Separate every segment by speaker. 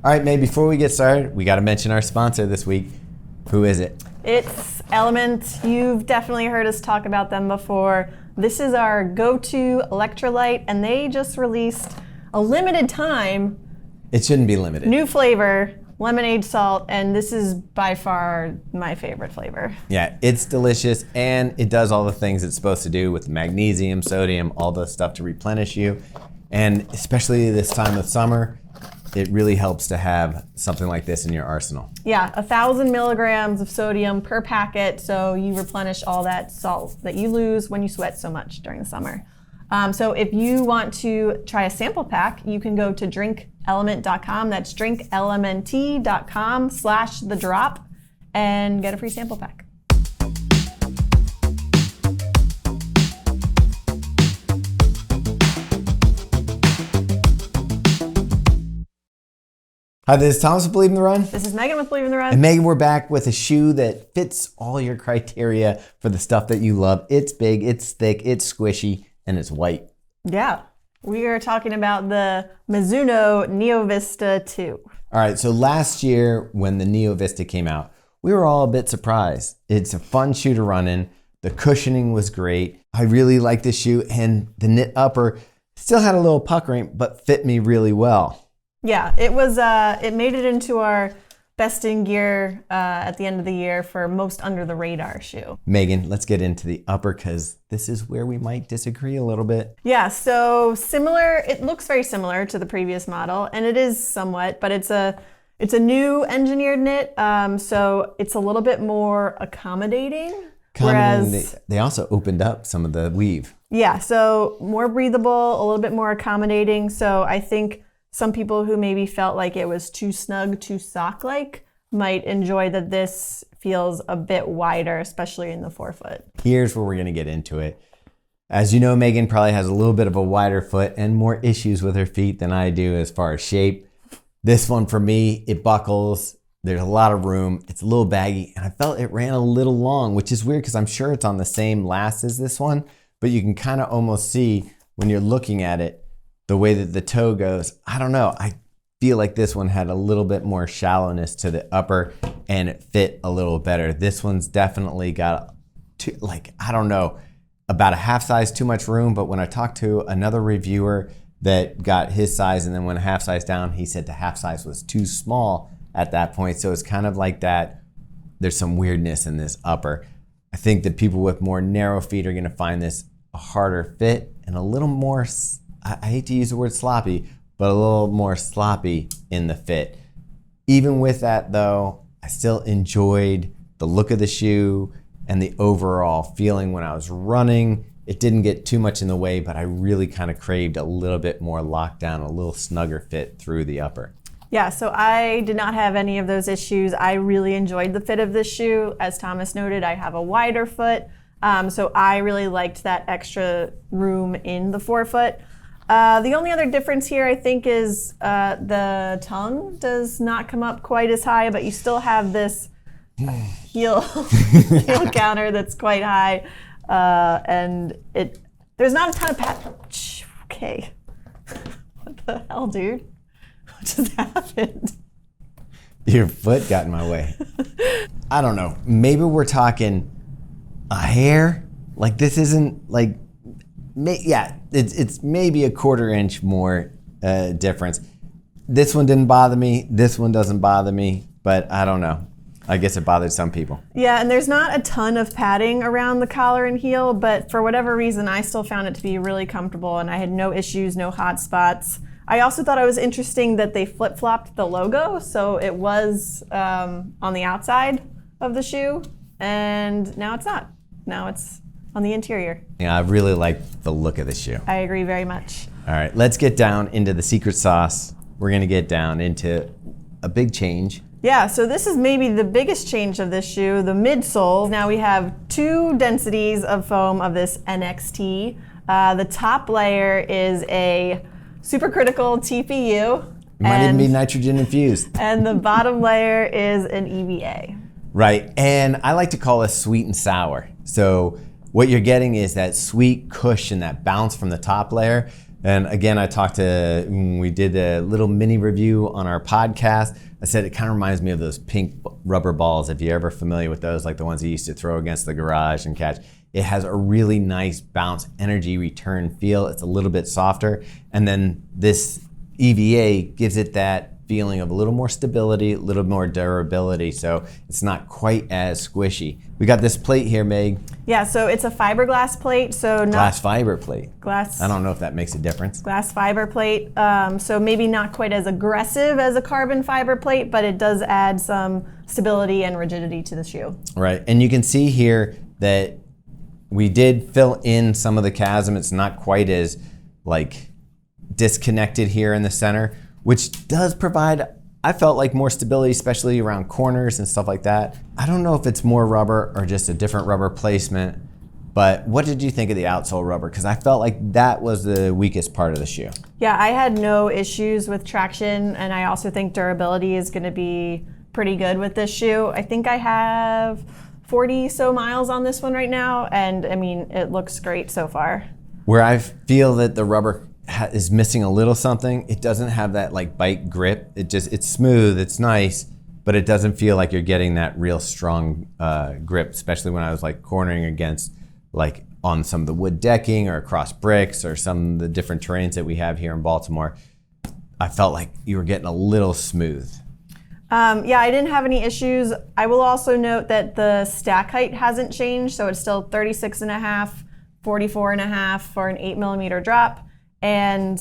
Speaker 1: All right, May, before we get started, we got to mention our sponsor this week. Who is it?
Speaker 2: It's Element. You've definitely heard us talk about them before. This is our go-to electrolyte, and they just released a limited time.
Speaker 1: It shouldn't be limited.
Speaker 2: New flavor, lemonade salt, and this is by far my favorite flavor.
Speaker 1: Yeah, it's delicious, and it does all the things it's supposed to do with magnesium, sodium, all the stuff to replenish you. And especially this time of summer, it really helps to have something like this in your arsenal.
Speaker 2: Yeah, 1,000 milligrams of sodium per packet, so you replenish all that salt that you lose when you sweat so much during the summer. So if you want to try a sample pack, you can go to drinkelement.com. That's drinkelement.com/thedrop and get a free sample pack.
Speaker 1: Hi, this is Thomas with Believe in the Run.
Speaker 2: This is Megan with Believe in the Run.
Speaker 1: And Megan, we're back with a shoe that fits all your criteria for the stuff that you love. It's big, it's thick, it's squishy, and it's white.
Speaker 2: Yeah, we are talking about the Mizuno Neo Vista 2.
Speaker 1: All right, so last year when the Neo Vista came out, we were all a bit surprised. It's a fun shoe to run in. The cushioning was great. I really like this shoe, and the knit upper still had a little puckering, but fit me really well.
Speaker 2: Yeah, it was. It made it into our best in gear at the end of the year for most under the radar shoe.
Speaker 1: Megan, let's get into the upper because this is where we might disagree a little bit.
Speaker 2: Yeah, so similar. It looks very similar to the previous model, and it is somewhat, but it's a new engineered knit, so it's a little bit more accommodating. Whereas
Speaker 1: they also opened up some of the weave.
Speaker 2: Yeah, so more breathable, a little bit more accommodating. So I think some people who maybe felt like it was too snug, too sock-like, might enjoy that this feels a bit wider, especially in the forefoot.
Speaker 1: Here's where we're gonna get into it. As you know, Megan probably has a little bit of a wider foot and more issues with her feet than I do as far as shape. This one for me, it buckles, there's a lot of room, it's a little baggy, and I felt it ran a little long, which is weird because I'm sure it's on the same last as this one, but you can kind of almost see when you're looking at it, the way that the toe goes. I don't know. I feel like this one had a little bit more shallowness to the upper and it fit a little better. This one's definitely got, I don't know, about a half size too much room. But when I talked to another reviewer that got his size and then went a half size down, he said the half size was too small at that point. So it's kind of like that. There's some weirdness in this upper. I think that people with more narrow feet are going to find this a harder fit and a little more, I hate to use the word sloppy, but a little more sloppy in the fit. Even with that though, I still enjoyed the look of the shoe and the overall feeling when I was running. It didn't get too much in the way, but I really kind of craved a little bit more lockdown, a little snugger fit through the upper.
Speaker 2: Yeah, so I did not have any of those issues. I really enjoyed the fit of this shoe. As Thomas noted, I have a wider foot, so I really liked that extra room in the forefoot. The only other difference here, I think, is the tongue does not come up quite as high, but you still have this heel counter that's quite high, and there's not a ton of Okay, what the hell, dude? What just happened?
Speaker 1: Your foot got in my way. I don't know. Maybe we're talking a hair. Like this isn't like. Yeah, it's maybe a 1/4 inch more difference. This one didn't bother me. This one doesn't bother me, but I don't know. I guess it bothered some people.
Speaker 2: Yeah, and there's not a ton of padding around the collar and heel, but for whatever reason, I still found it to be really comfortable, and I had no issues, no hot spots. I also thought it was interesting that they flip-flopped the logo, so it was on the outside of the shoe, and now it's not. Now it's on the interior.
Speaker 1: Yeah, I really like the look of the shoe.
Speaker 2: I agree very much.
Speaker 1: All right, let's get down into the secret sauce. We're gonna get down into a big change.
Speaker 2: Yeah, so this is maybe the biggest change of this shoe, the midsole. Now we have 2 densities of foam of this NXT. The top layer is a supercritical TPU.
Speaker 1: It might even be nitrogen-infused.
Speaker 2: And the bottom layer is an EVA.
Speaker 1: Right, and I like to call this sweet and sour. So what you're getting is that sweet cushion, that bounce from the top layer, And again, when we did a little mini review on our podcast, I said it kind of reminds me of those pink rubber balls, if you're ever familiar with those, like the ones you used to throw against the garage and catch. It has a really nice bounce energy return feel. It's a little bit softer. And then this EVA gives it that feeling of a little more stability, a little more durability, so it's not quite as squishy. We got this plate here, Meg.
Speaker 2: Yeah, so it's a fiberglass plate, so not
Speaker 1: glass fiber plate.
Speaker 2: Glass.
Speaker 1: I don't know if that makes a difference.
Speaker 2: Glass fiber plate, so maybe not quite as aggressive as a carbon fiber plate, but it does add some stability and rigidity to the shoe.
Speaker 1: Right, and you can see here that we did fill in some of the chasm. It's not quite as like disconnected here in the center, which does provide, I felt like, more stability, especially around corners and stuff like that. I don't know if it's more rubber or just a different rubber placement, but what did you think of the outsole rubber? Because I felt like that was the weakest part of the shoe.
Speaker 2: Yeah, I had no issues with traction, and I also think durability is going to be pretty good with this shoe. I think I have 40 so miles on this one right now, and I mean, it looks great so far.
Speaker 1: Where I feel that the rubber is missing a little something, it doesn't have that like bite grip. It's smooth, it's nice, but it doesn't feel like you're getting that real strong grip, especially when I was like cornering against, like on some of the wood decking or across bricks or some of the different terrains that we have here in Baltimore. I felt like you were getting a little smooth.
Speaker 2: Yeah, I didn't have any issues. I will also note that the stack height hasn't changed, so it's still 36.5, 44.5 for an 8mm drop. And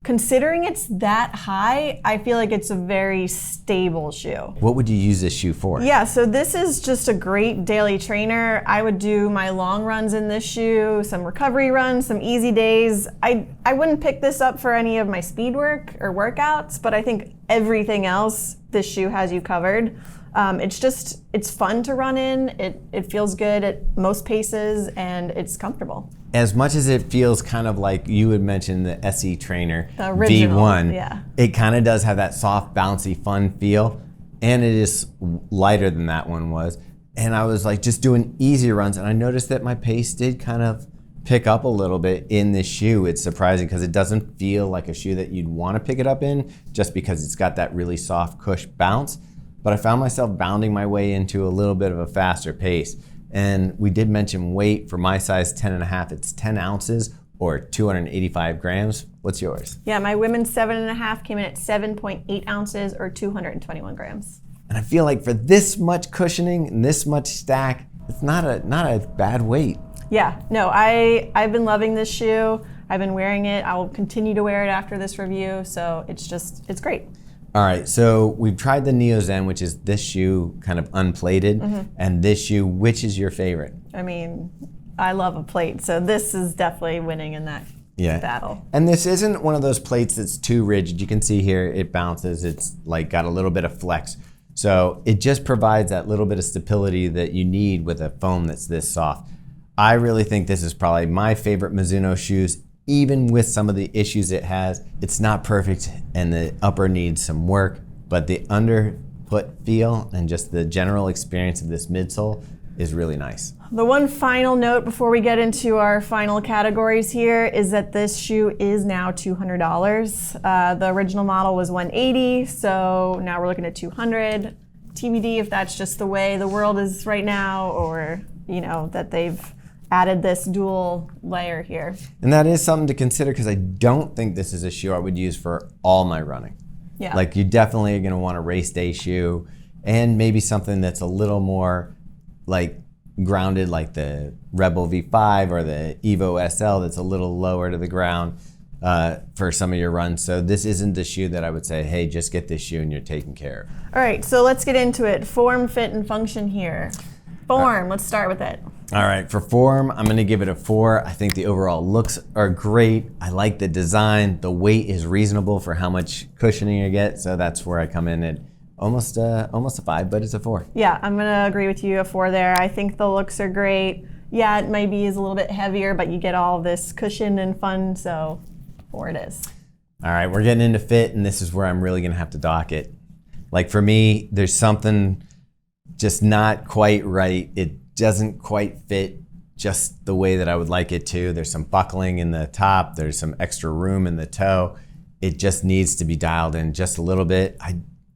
Speaker 2: considering it's that high, I feel like it's a very stable shoe.
Speaker 1: What would you use this shoe for?
Speaker 2: Yeah, so this is just a great daily trainer. I would do my long runs in this shoe, some recovery runs, some easy days. I wouldn't pick this up for any of my speed work or workouts, but I think everything else, this shoe has you covered. It's fun to run in. It feels good at most paces, and it's comfortable.
Speaker 1: As much as it feels kind of like you had mentioned the SE Trainer
Speaker 2: The original,
Speaker 1: V1,
Speaker 2: yeah.
Speaker 1: It kind of does have that soft, bouncy, fun feel, and it is lighter than that one was. And I was like just doing easy runs, and I noticed that my pace did kind of pick up a little bit in this shoe. It's surprising because it doesn't feel like a shoe that you'd want to pick it up in just because it's got that really soft cush bounce. But I found myself bounding my way into a little bit of a faster pace. And we did mention weight. For my size 10.5, it's 10 ounces or 285 grams. What's yours?
Speaker 2: Yeah, my women's 7.5 came in at 7.8 ounces or 221 grams.
Speaker 1: And I feel like for this much cushioning and this much stack, it's not a bad weight.
Speaker 2: Yeah, no, I've been loving this shoe. I've been wearing it. I will continue to wear it after this review. So it's great.
Speaker 1: All right, so we've tried the Neo Zen, which is this shoe kind of unplated, and this shoe, which is your favorite?
Speaker 2: I mean, I love a plate, so this is definitely winning in that battle.
Speaker 1: And this isn't one of those plates that's too rigid. You can see here it bounces. It's like got a little bit of flex. So it just provides that little bit of stability that you need with a foam that's this soft. I really think this is probably my favorite Mizuno shoes. Even with some of the issues it has, it's not perfect and the upper needs some work, but the underfoot feel and just the general experience of this midsole is really nice.
Speaker 2: The one final note before we get into our final categories here is that this shoe is now $200. The original model was $180, so now we're looking at $200. TBD if that's just the way the world is right now, or that they've added this dual layer here.
Speaker 1: And that is something to consider because I don't think this is a shoe I would use for all my running.
Speaker 2: Yeah.
Speaker 1: Like you definitely are going to want a race day shoe and maybe something that's a little more like grounded, like the Rebel V5 or the Evo SL that's a little lower to the ground for some of your runs. So this isn't the shoe that I would say, hey, just get this shoe and you're taken care of.
Speaker 2: All right, so let's get into it. Form, fit, and function here. Form, let's start with it.
Speaker 1: All right, for form, I'm gonna give it a 4. I think the overall looks are great. I like the design. The weight is reasonable for how much cushioning you get, so that's where I come in at almost a 5, but it's a 4.
Speaker 2: Yeah, I'm gonna agree with you, a 4 there. I think the looks are great. Yeah, it maybe is a little bit heavier, but you get all this cushion and fun, so 4 it is.
Speaker 1: All right, we're getting into fit, and this is where I'm really gonna have to dock it. Like for me, there's something just not quite right. It doesn't quite fit just the way that I would like it to. There's some buckling in the top. There's some extra room in the toe. It just needs to be dialed in just a little bit.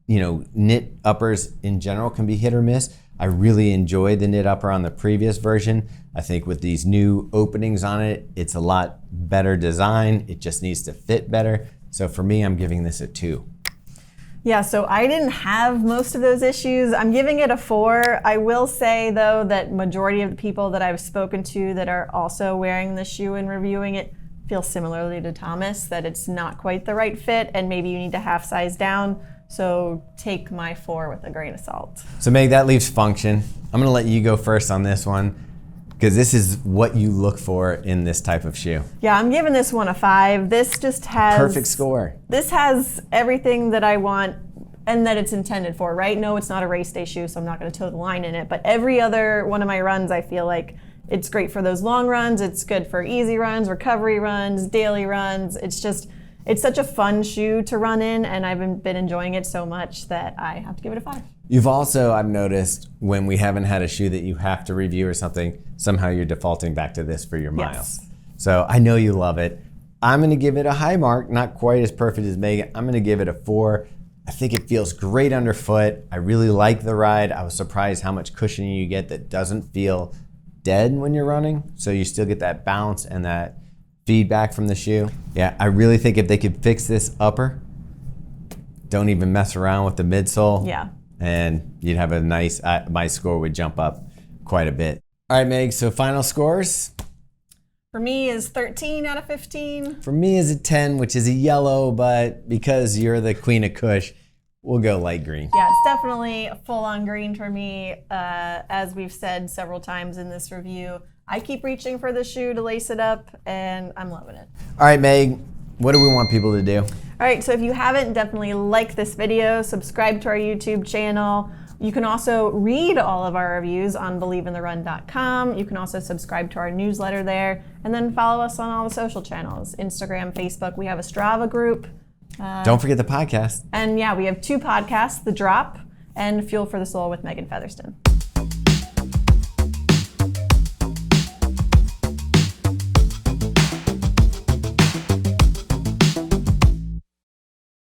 Speaker 1: Knit uppers in general can be hit or miss. I really enjoyed the knit upper on the previous version. I think with these new openings on it, it's a lot better design. It just needs to fit better. So for me, I'm giving this a 2.
Speaker 2: Yeah, so I didn't have most of those issues. I'm giving it a 4. I will say, though, that majority of the people that I've spoken to that are also wearing the shoe and reviewing it feel similarly to Thomas, that it's not quite the right fit and maybe you need to half size down. So take my 4 with a grain of salt.
Speaker 1: So Meg, that leaves function. I'm gonna let you go first on this one because this is what you look for in this type of shoe.
Speaker 2: Yeah, I'm giving this one a 5. This just has...
Speaker 1: Perfect score.
Speaker 2: This has everything that I want and that it's intended for, right? No, it's not a race day shoe, so I'm not gonna toe the line in it, but every other one of my runs, I feel like it's great for those long runs, it's good for easy runs, recovery runs, daily runs. It's such a fun shoe to run in, and I've been enjoying it so much that I have to give it a 5.
Speaker 1: You've also, I've noticed, when we haven't had a shoe that you have to review or something, somehow you're defaulting back to this for your miles.
Speaker 2: Yes.
Speaker 1: So I know you love it. I'm gonna give it a high mark, not quite as perfect as Meaghan. I'm gonna give it a 4. I think it feels great underfoot. I really like the ride. I was surprised how much cushioning you get that doesn't feel dead when you're running. So you still get that bounce and that feedback from the shoe. Yeah, I really think if they could fix this upper, don't even mess around with the midsole.
Speaker 2: Yeah.
Speaker 1: And you'd have a nice, my score would jump up quite a bit. All right, Meg, so final scores?
Speaker 2: For me is 13 out of 15.
Speaker 1: For me is a 10, which is a yellow, but because you're the queen of Kush, we'll go light green.
Speaker 2: Yeah, it's definitely a full-on green for me. As we've said several times in this review, I keep reaching for the shoe to lace it up, and I'm loving it.
Speaker 1: All right, Meg, what do we want people to do?
Speaker 2: All right, so if you haven't, definitely like this video, subscribe to our YouTube channel. You can also read all of our reviews on believeintherun.com. You can also subscribe to our newsletter there, and then follow us on all the social channels, Instagram, Facebook. We have a Strava group.
Speaker 1: Don't forget the podcast.
Speaker 2: And yeah, we have 2 podcasts, The Drop and Fuel for the Soul with Meaghan Featherston.